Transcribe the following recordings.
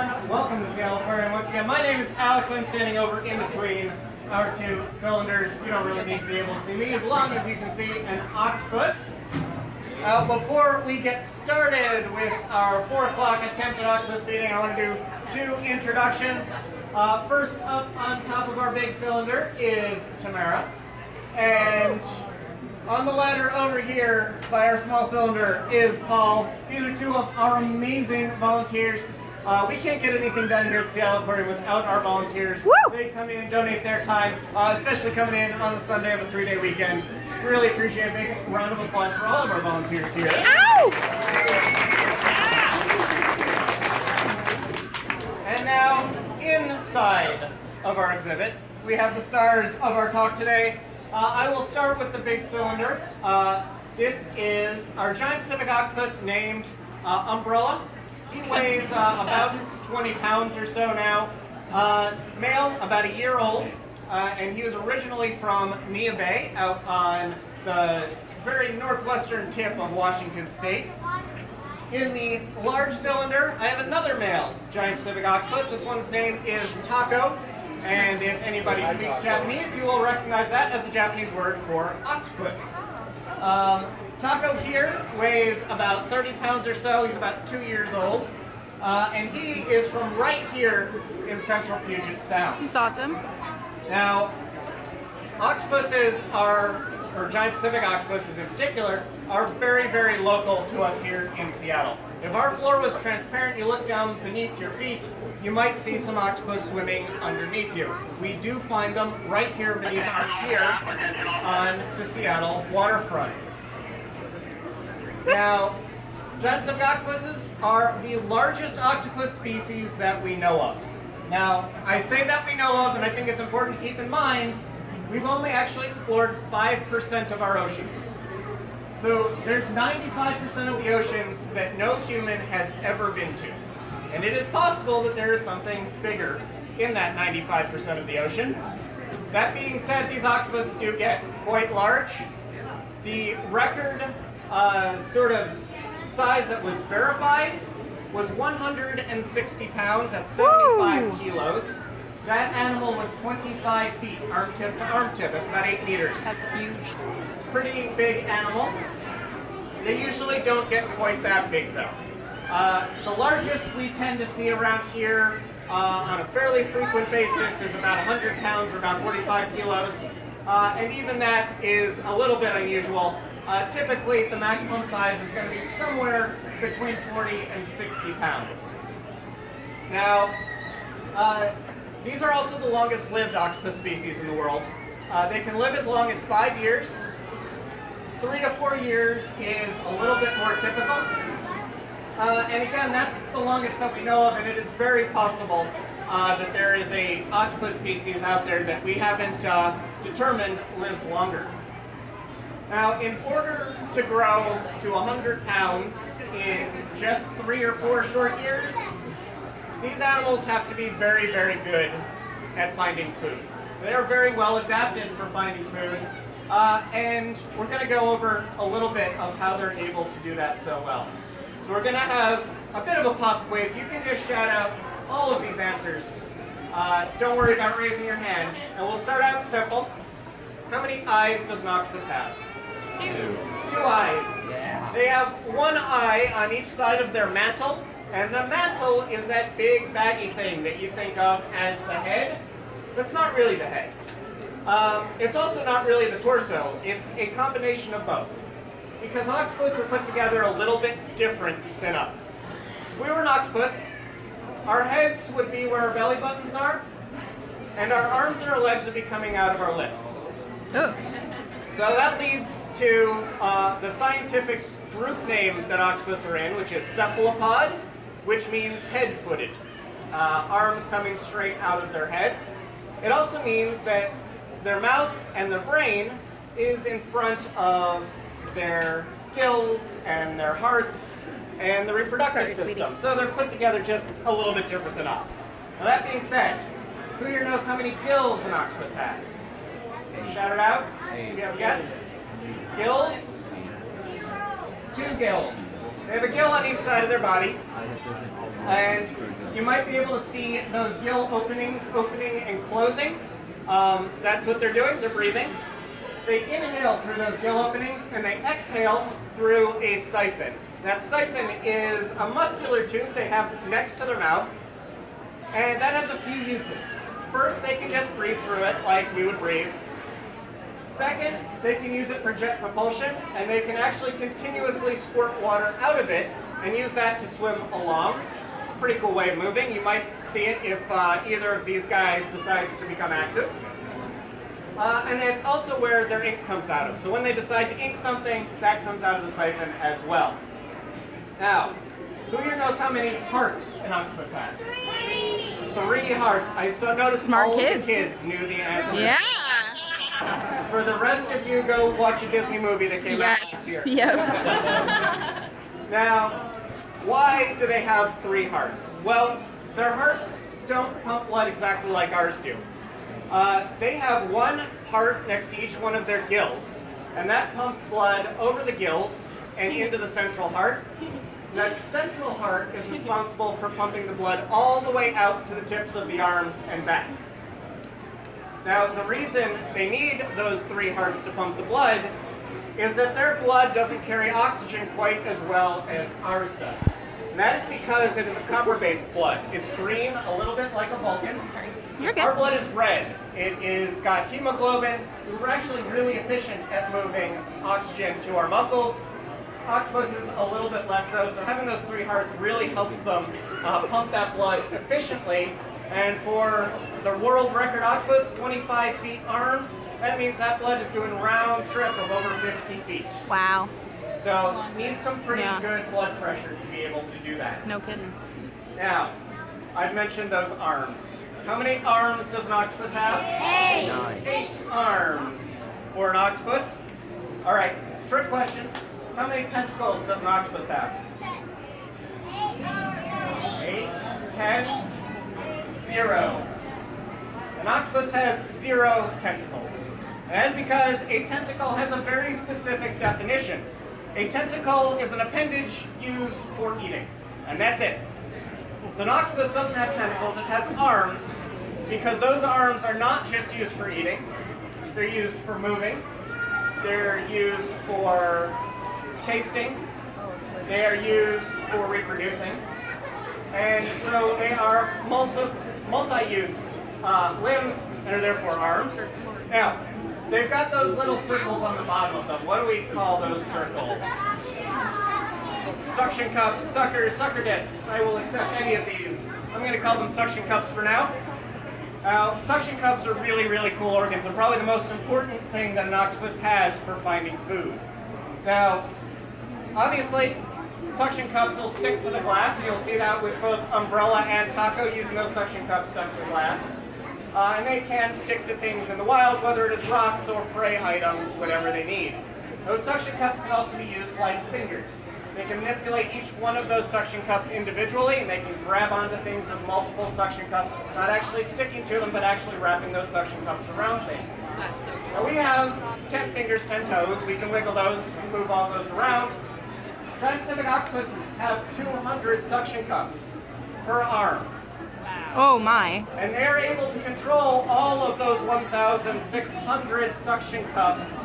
everyone. Welcome to Seattle Aquarium once again. My name is Alex. I'm standing over in between our two cylinders. You don't really need to be able to see me as long as you can see an octopus. Before we get started with our 4 o'clock attempted octopus feeding, I want to do 2 introductions. First up on top of our big cylinder is Tamara. And on the ladder over here by our small cylinder is Paul. These are 2 of our amazing volunteers. We can't get anything done here at Seattle Aquarium without our volunteers. Woo! They come in, donate their time, especially coming in on the Sunday of a 3-day weekend. Really appreciate a big round of applause for all of our volunteers here. Ow! And now, inside of our exhibit, we have the stars of our talk today. I will start with the big cylinder. This is our giant Pacific octopus named Umbrella. He weighs about 20 pounds or so now. Male, about a year old, and he was originally from Neah Bay, out on the very northwestern tip of Washington State. In the large cylinder, I have another male giant Pacific octopus. This one's name is Taco. And if anybody speaks Japanese, you will recognize that as the Japanese word for octopus. Taco here weighs about 30 pounds or so. He's about 2 years old. And he is from right here in central Puget Sound. It's awesome. Now, octopuses are, or giant Pacific octopuses in particular, are very, very local to us here in Seattle. If our floor was transparent, you look down beneath your feet, you might see some octopus swimming underneath you. We do find them right here beneath our pier on the Seattle waterfront. Now, giant Pacific octopuses are the largest octopus species that we know of. Now, I say that we know of, and I think it's important to keep in mind, we've only actually explored 5% of our oceans. So there's 95% of the oceans that no human has ever been to. And it is possible that there is something bigger in that 95% of the ocean. That being said, these octopus do get quite large. The record sort of size that was verified was 160 pounds, that's 75 kilos. That animal was 25 feet, armpit to armpit, that's about 8 meters. That's huge. Pretty big animal. They usually don't get quite that big though. The largest we tend to see around here on a fairly frequent basis is about 100 pounds or about 45 kilos. And even that is a little bit unusual. Typically the maximum size is going to be somewhere between 40 and 60 pounds. Now, these are also the longest lived octopus species in the world. They can live as long as 5 years. 3 to 4 years is a little bit more typical. And again, that's the longest that we know of, and it is very possible that there is an octopus species out there that we haven't determined lives longer. Now, in order to grow to 100 pounds in just 3 or 4 short years, these animals have to be very, very good at finding food. They are very well adapted for finding food. And we're going to go over a little bit of how they're able to do that so well. So we're going to have a bit of a pop quiz. You can just shout out all of these answers. Don't worry about raising your hand. And we'll start out simple. How many eyes does an octopus have? 2. 2 eyes. Yeah. They have 1 eye on each side of their mantle. And the mantle is that big baggy thing that you think of as the head. That's not really the head. It's also not really the torso, it's a combination of both. Because octopus are put together a little bit different than us. If we were an octopus, our heads would be where our belly buttons are, and our arms and our legs would be coming out of our lips. Oh. So that leads to the scientific group name that octopus are in, which is cephalopod, which means head-footed. Arms coming straight out of their head. It also means that their mouth and their brain is in front of their gills and their hearts and the reproductive system. So they're put together just a little bit different than us. Now that being said, who here knows how many gills an octopus has? Shout it out. Do you have a guess? Gills? 2 gills. They have a gill on each side of their body. And you might be able to see those gill openings opening and closing. That's what they're doing, they're breathing. They inhale through those gill openings and they exhale through a siphon. That siphon is a muscular tube they have next to their mouth, and that has a few uses. First, they can just breathe through it like we would breathe. Second, they can use it for jet propulsion, and they can actually continuously squirt water out of it and use that to swim along. It's a pretty cool way of moving. You might see it if either of these guys decides to become active. And it's also where their ink comes out of. So when they decide to ink something, that comes out of the siphon as well. Now, who here knows how many hearts an octopus has? 3 hearts. I noticed Smart all kids. the kids knew the answer. Yeah. For the rest of you, go watch a Disney movie that came out last year. Yep. Now, why do they have 3 hearts? Well, their hearts don't pump blood exactly like ours do. They have 1 heart next to each one of their gills, and that pumps blood over the gills and into the central heart. That central heart is responsible for pumping the blood all the way out to the tips of the arms and back. Now, the reason they need those 3 hearts to pump the blood is that their blood doesn't carry oxygen quite as well as ours does. And that is because it is a copper-based blood. It's green, a little bit like a Vulcan. Sorry. You're good. Our blood is red. It is got hemoglobin. We're actually really efficient at moving oxygen to our muscles. Octopuses a little bit less so, so having those 3 hearts really helps them pump that blood efficiently. And for the world record octopus, 25 feet arms, that means that blood is doing round trip of over 50 feet. Wow. So needs some pretty good blood pressure to be able to do that. No kidding. Now, I've mentioned those arms. How many arms does an octopus have? 8. 8 arms for an octopus. All right, trick question. How many tentacles does an octopus have? 8, 10, 0. An octopus has 0 tentacles. And that's because a tentacle has a very specific definition. A tentacle is an appendage used for eating, and that's it. So an octopus doesn't have tentacles, it has arms, because those arms are not just used for eating, they're used for moving, they're used for tasting, they are used for reproducing, and so they are multi-use limbs and are therefore arms. Now, they've got those little circles on the bottom of them. What do we call those circles? Suction cups, suckers, sucker discs. I will accept any of these. I'm going to call them suction cups for now. Suction cups are really, really cool organs and probably the most important thing that an octopus has for finding food. Now, obviously, suction cups will stick to the glass. You'll see that with both Umbrella and Taco using those suction cups stuck to the glass. And they can stick to things in the wild, whether it is rocks or prey items, whatever they need. Those suction cups can also be used like fingers. They can manipulate each one of those suction cups individually, and they can grab onto things with multiple suction cups, not actually sticking to them, but actually wrapping those suction cups around things. That's so cool. Now we have 10 fingers, 10 toes. We can wiggle those, move all those around. Transpacific octopuses have 200 suction cups per arm. Oh my. And they're able to control all of those 1,600 suction cups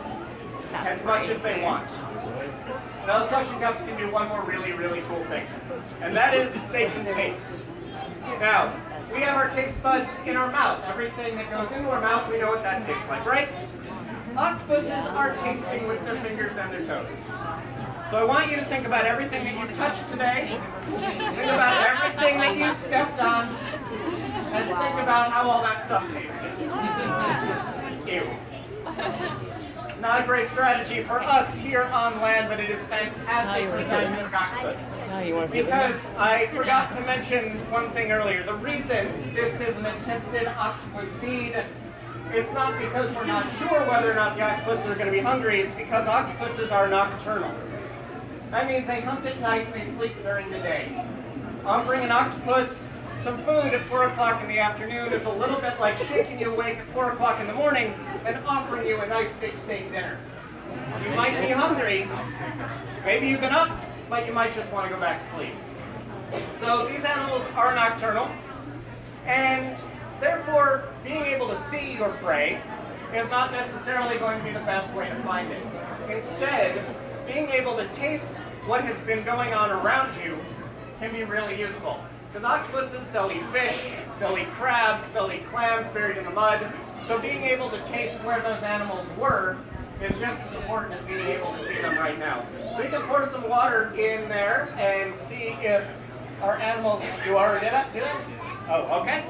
as much as they want. Those suction cups can do one more really, really cool thing. And that is they can taste. Now, we have our taste buds in our mouth. Everything that goes into our mouth, we know what that tastes like, right? Octopuses are tasting with their fingers and their toes. So I want you to think about everything that you've touched today. Think about everything that you've stepped on. And think about how all that stuff tasted. Ew. Not a great strategy for us here on land, but it is fantastic for the transpacific octopus. Because I forgot to mention one thing earlier. The reason this is an attempted octopus feed, it's not because we're not sure whether or not the octopuses are going to be hungry, it's because octopuses are nocturnal. That means they hunt at night and they sleep during the day. Offering an octopus some food at 4 o'clock in the afternoon is a little bit like shaking you awake at 4 o'clock in the morning and offering you a nice big steak dinner. You might be hungry, maybe you've been up, but you might just want to go back to sleep. So these animals are nocturnal, and therefore being able to see your prey is not necessarily going to be the best way to find it. Instead, being able to taste what has been going on around you can be really useful. Because octopuses, they'll eat fish, they'll eat crabs, they'll eat clams buried in the mud. So being able to taste where those animals were is just as important as being able to see them right now. So you can pour some water in there and see if our animals, you already did that? Oh, okay.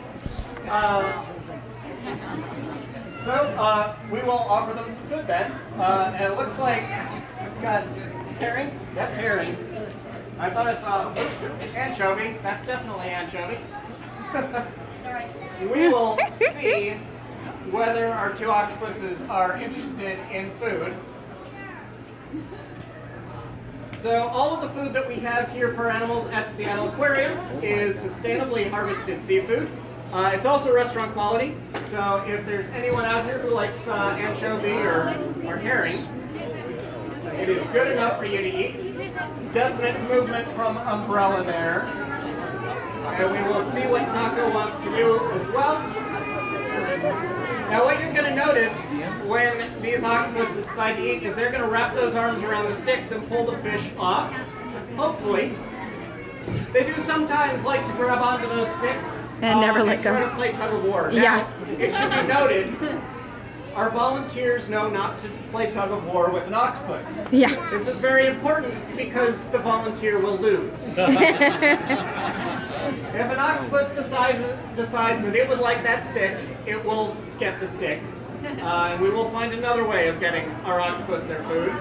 So we will offer them some food then. And it looks like we've got herring. That's herring. I thought I saw anchovy. That's definitely anchovy. We will see whether our two octopuses are interested in food. So all of the food that we have here for animals at the Seattle Aquarium is sustainably harvested seafood. It's also restaurant quality, so if there's anyone out here who likes anchovy or herring, it is good enough for you to eat. Definite movement from Umbrella there. And we will see what Taco wants to do as well. Now what you're going to notice when these octopuses decide to eat is they're going to wrap those arms around the sticks and pull the fish off. Hopefully. They do sometimes like to grab onto those sticks and never let go. Try to play tug of war. Now, Yeah. It should be noted, our volunteers know not to play tug of war with an octopus. Yeah. This is very important because the volunteer will lose. If an octopus decides that it would like that stick, it will get the stick. And we will find another way of getting our octopus their food.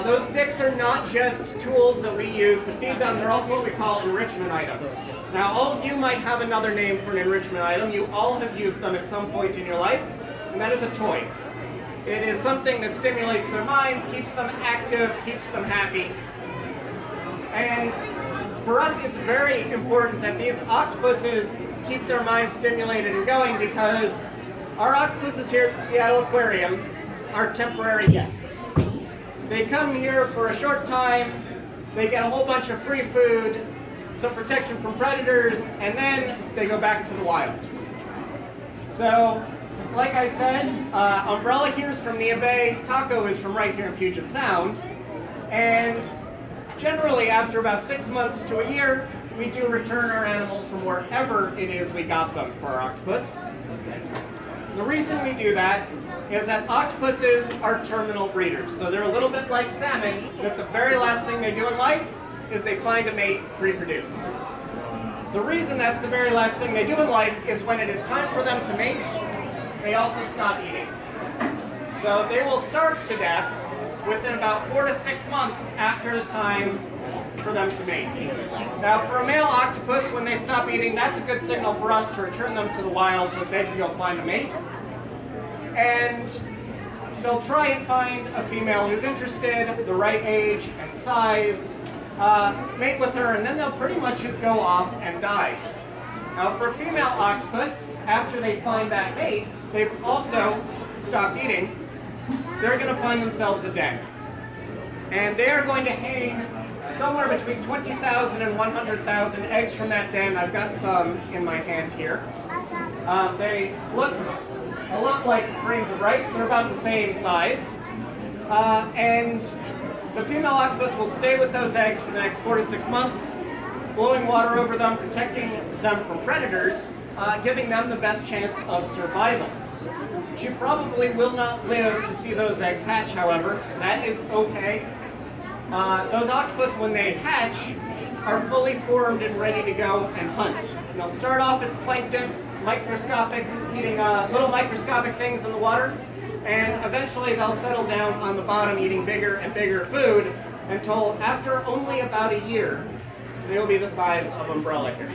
Those sticks are not just tools that we use to feed them, they're also what we call enrichment items. Now all of you might have another name for an enrichment item. You all have used them at some point in your life, and that is a toy. It is something that stimulates their minds, keeps them active, keeps them happy. And for us it's very important that these octopuses keep their minds stimulated and going because our octopuses here at the Seattle Aquarium are temporary guests. They come here for a short time, they get a whole bunch of free food, some protection from predators, and then they go back to the wild. So, like I said, Umbrella here is from Nia Bay, Taco is from right here in Puget Sound, and generally after about 6 months to a year, we do return our animals from wherever it is we got them for our octopus. The reason we do that is that octopuses are terminal breeders. So they're a little bit like salmon, that the very last thing they do in life is they find a mate, reproduce. The reason that's the very last thing they do in life is when it is time for them to mate, they also stop eating. So they will starve to death within about 4 to 6 months after the time for them to mate. Now for a male octopus, when they stop eating, that's a good signal for us to return them to the wild so that they can go find a mate. And they'll try and find a female who's interested, the right age and size, mate with her, and then they'll pretty much just go off and die. Now for a female octopus, after they find that mate, they've also stopped eating, they're going to find themselves a den. And they are going to hang somewhere between 20,000 and 100,000 eggs from that den. I've got some in my hand here. They look a lot like grains of rice. They're about the same size. And the female octopus will stay with those eggs for the next 4 to 6 months, blowing water over them, protecting them from predators, giving them the best chance of survival. She probably will not live to see those eggs hatch, however. That is okay. Those octopus, when they hatch, are fully formed and ready to go and hunt. And they'll start off as plankton, microscopic, eating little microscopic things in the water, and eventually they'll settle down on the bottom eating bigger and bigger food until after only about a year, they'll be the size of Umbrella here.